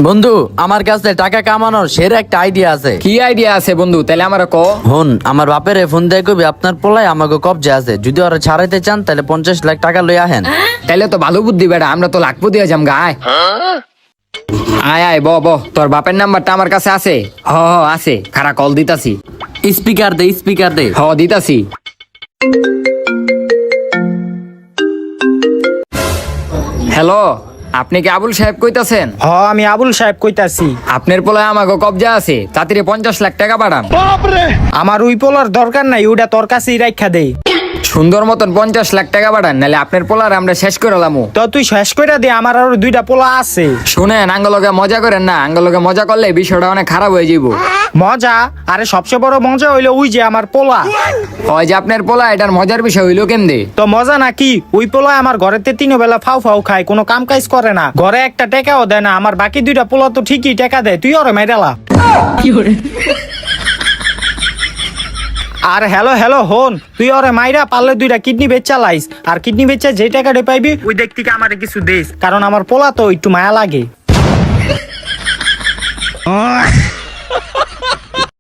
বন্ধু আমার কাছে টাকা কামানোর সেরা একটা আইডিয়া আছে। কি আইডিয়া আছে বন্ধু? তাহলে আমার ক। হন আমার বাপের ফোন দিয়ে কবি আপনার পোলায় আমাকে কবজে আছে, যদি ওরা ছাড়াইতে চান তাহলে 50 লাখ টাকা লই আহেন। তাহলে তো ভালো বুদ্ধি বেটা, আমরা তো লাখপতি দিয়ে যাম গায়। আয় আয় ব তোর বাপের নাম্বারটা আমার কাছে আছে। হ আছে, খারা কল দিতাছি। স্পিকার দে। দিতাছি। হ্যালো, আপনি কি আবুল সাহেব কইতাছেন? আমি আবুল সাহেব কইতাছি। আপনার পোলায় আমাকে কবজা আছে, তাড়াতাড়ি 50 লাখ টাকা পাঠান। আমার ওই পোলার দরকার নাই, ওটা তোর কাছেই রাখা দে। সুন্দর মতন 50 লাখ টাকা পাঠান, নাহলে আপনার পোলার আমরা শেষ করে লামু। তো তুই শেষ করে দে, আমার আরো 2টা পোলা আছে। শুনেন, আঙ্গলকে মজা করেন না, আঙ্গলকে মজা করলে বিষয়টা অনেক খারাপ হয়ে যাইব। মজা? আরে সবচেয়ে বড় মজা হইলো ওই যে আমার পোলা। হয় যে আপনার পোলা, এটার মজার বিষয় হইলো কেমনে? তো মজা নাকি? ওই পোলা আমার ঘরেতে 3 বেলা ফাউ খায়, কোনো কাম কাজ করে না, ঘরে একটা টাকাও দেয় না। আমার বাকি 2টা পোলা তো ঠিকই টাকা দেয়, তুই ওরে মেরালা। আর হ্যালো হন, তুই ওরে মাইরা পারলে 2টা কিডনি বেচা লাইস, আর কিডনি বেচা যে টাকাটা পাইবি ওই দিক থেকে আমারে কিছু দিস, কারণ আমার পোলা তো একটু মায়া লাগে।